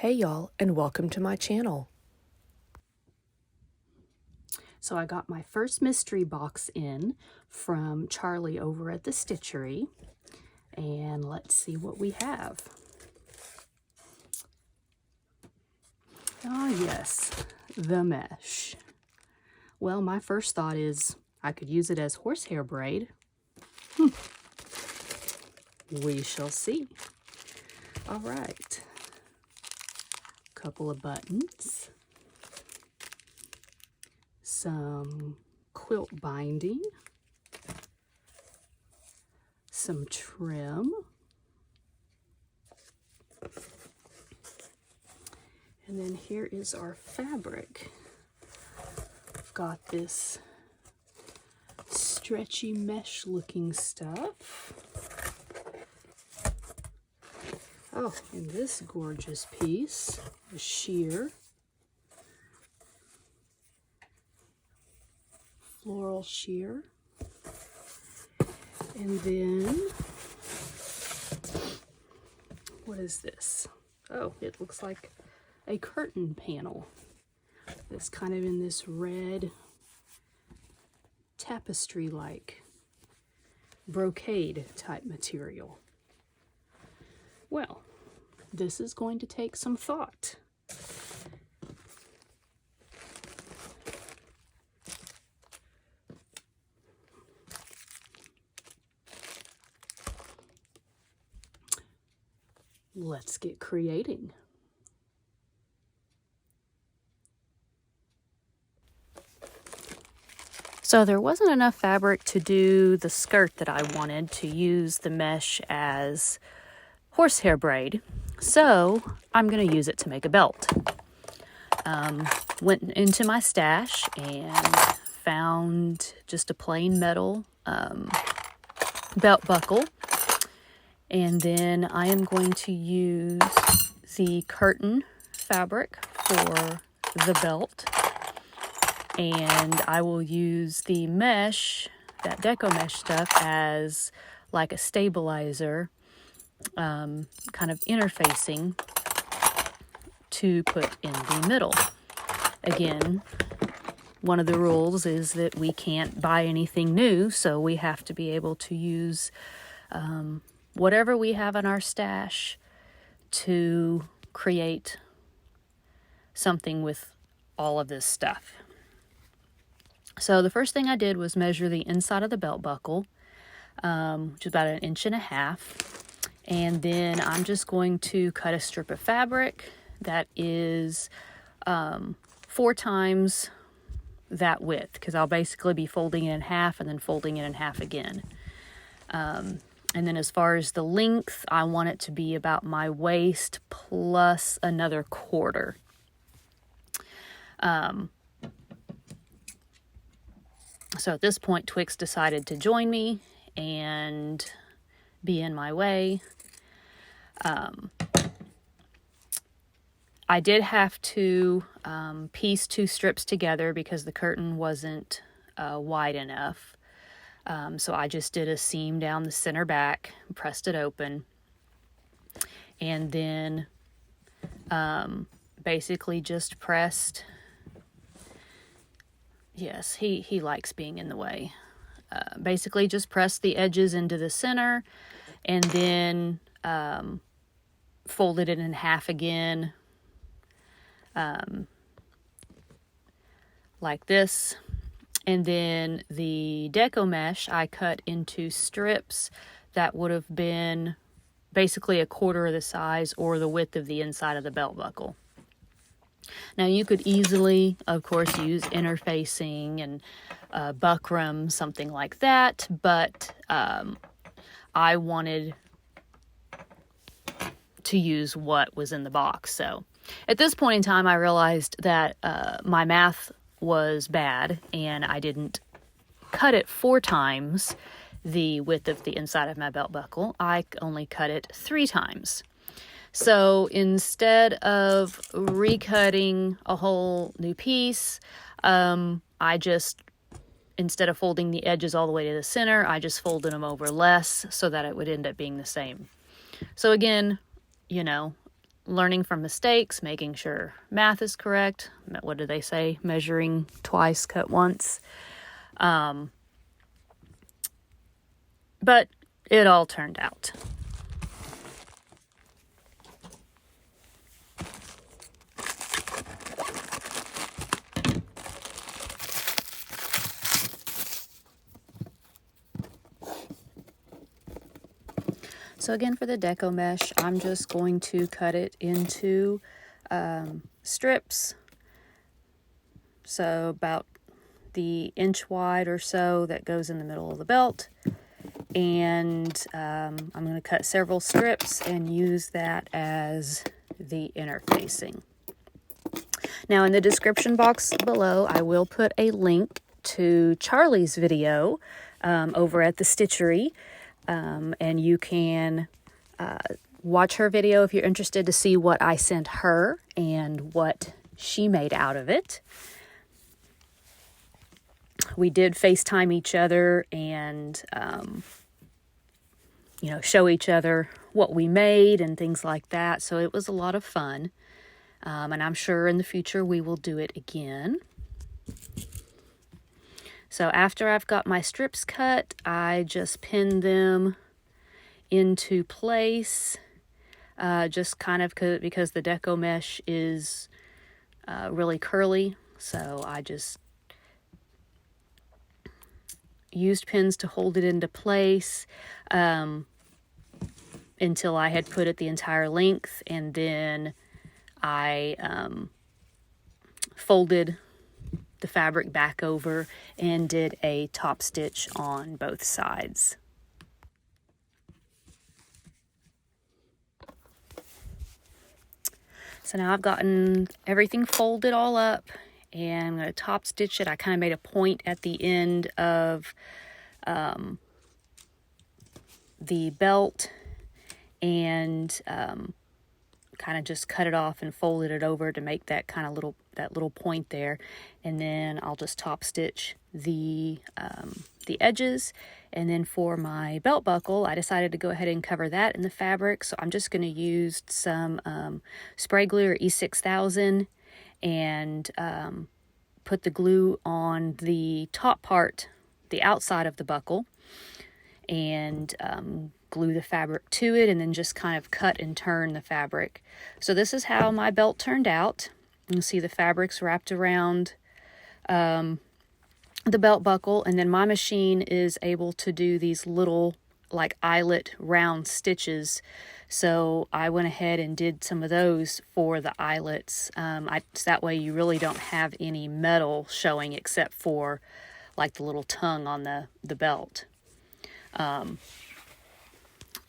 Hey y'all, and welcome to my channel. So I got my first mystery box in from Charlie over at the Stitchery, and let's see what we have. Oh yes, the mesh. Well, my first thought is I could use it as horsehair braid. We shall see. All right, couple of buttons, some quilt binding, some trim, and then here is our fabric. I've got this stretchy mesh looking stuff. Oh, and this gorgeous piece, the sheer, floral sheer. And then, what is this? Oh, it looks like a curtain panel. It's kind of in this red tapestry-like brocade type material. Well, this is going to take some thought. Let's get creating. So there wasn't enough fabric to do the skirt that I wanted, to use the mesh as horsehair braid. So I'm going to use it to make a belt. Went into my stash and found just a plain metal belt buckle. And then I am going to use the curtain fabric for the belt. And I will use the mesh, that deco mesh stuff, as like a stabilizer, kind of interfacing to put in the middle. Again, one of the rules is that we can't buy anything new, so we have to be able to use whatever we have in our stash to create something with all of this stuff. So the first thing I did was measure the inside of the belt buckle, which is about 1.5 inches. And then I'm just going to cut a strip of fabric that is 4 times that width, because I'll basically be folding it in half and then folding it in half again. And then as far as the length, I want it to be about my waist plus another 1/4. So at this point, Twix decided to join me and be in my way. I did have to piece 2 strips together because the curtain wasn't wide enough. So I just did a seam down the center back, pressed it open, and then basically just pressed. Yes, he likes being in the way. Basically just pressed the edges into the center and then folded it in half again, like this. And then the deco mesh I cut into strips that would have been basically 1/4 of the size or the width of the inside of the belt buckle. Now you could easily, of course, use interfacing and buckram, something like that, but I wanted to use what was in the box. So at this point in time, I realized that my math was bad and I didn't cut it 4 times the width of the inside of my belt buckle. I only cut it 3 times. So instead of recutting a whole new piece, instead of folding the edges all the way to the center, I just folded them over less so that it would end up being the same. So again, learning from mistakes, making sure math is correct. What do they say? Measuring twice, cut once. But it all turned out. So again, for the deco mesh, I'm just going to cut it into strips. So about the inch wide or so that goes in the middle of the belt. And I'm going to cut several strips and use that as the interfacing. Now in the description box below, I will put a link to Charlie's video over at the Stitchery. And you can watch her video if you're interested to see what I sent her and what she made out of it. We did FaceTime each other and, show each other what we made and things like that. So it was a lot of fun. And I'm sure in the future we will do it again. So after I've got my strips cut, I just pin them into place, just kind of because the deco mesh is really curly. So I just used pins to hold it into place until I had put it the entire length, and then I folded the fabric back over and did a top stitch on both sides. So now I've gotten everything folded all up and I'm going to top stitch it. I kind of made a point at the end of the belt and kind of just cut it off and folded it over to make that kind of little point there, and then I'll just top stitch the edges. And then for my belt buckle, I decided to go ahead and cover that in the fabric, so I'm just going to use some spray glue or E6000 and put the glue on the top part, the outside of the buckle, and glue the fabric to it, and then just kind of cut and turn the fabric. So this is how my belt turned out. You can see the fabric's wrapped around the belt buckle, and then my machine is able to do these little like eyelet round stitches. So I went ahead and did some of those for the eyelets. That way you really don't have any metal showing except for like the little tongue on the belt.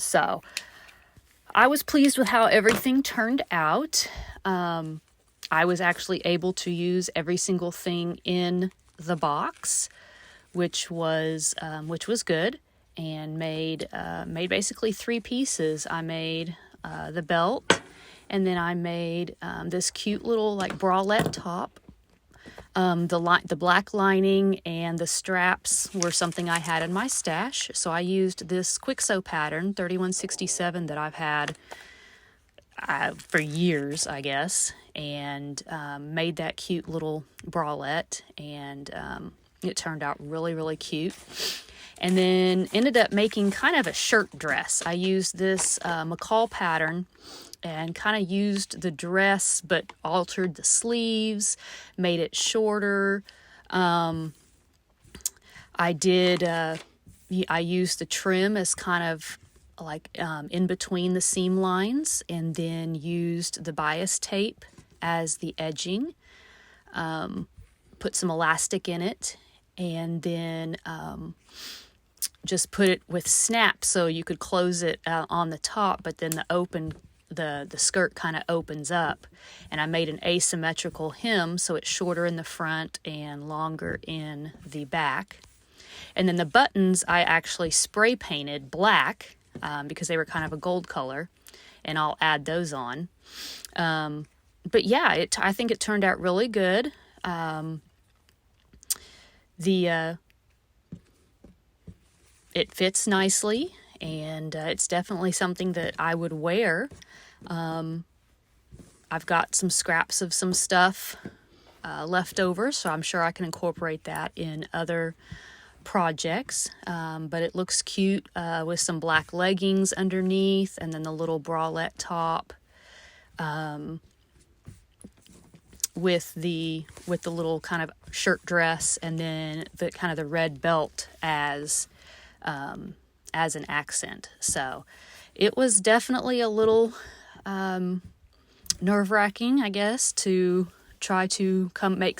So I was pleased with how everything turned out. I was actually able to use every single thing in the box, which was good, and made basically 3 pieces. I made the belt, and then I made this cute little like bralette top. The black lining and the straps were something I had in my stash, so I used this quick sew pattern 3167 that I've had for years, I guess, and made that cute little bralette, and it turned out really, really cute. And then ended up making kind of a shirt dress. I used this McCall pattern and kind of used the dress but altered the sleeves, made it shorter. I used the trim as kind of like in between the seam lines, and then used the bias tape as the edging. Put some elastic in it, and then just put it with snaps so you could close it on the top, but then the skirt kind of opens up. And I made an asymmetrical hem, so it's shorter in the front and longer in the back. And then the buttons I actually spray painted black because they were kind of a gold color, and I'll add those on. But yeah, I think it turned out really good. It fits nicely, and it's definitely something that I would wear. I've got some scraps of some stuff left over, so I'm sure I can incorporate that in other projects. But it looks cute with some black leggings underneath, and then the little bralette top with the little kind of shirt dress, and then the kind of the red belt as an accent. So it was definitely a little nerve-wracking, I guess, to try to make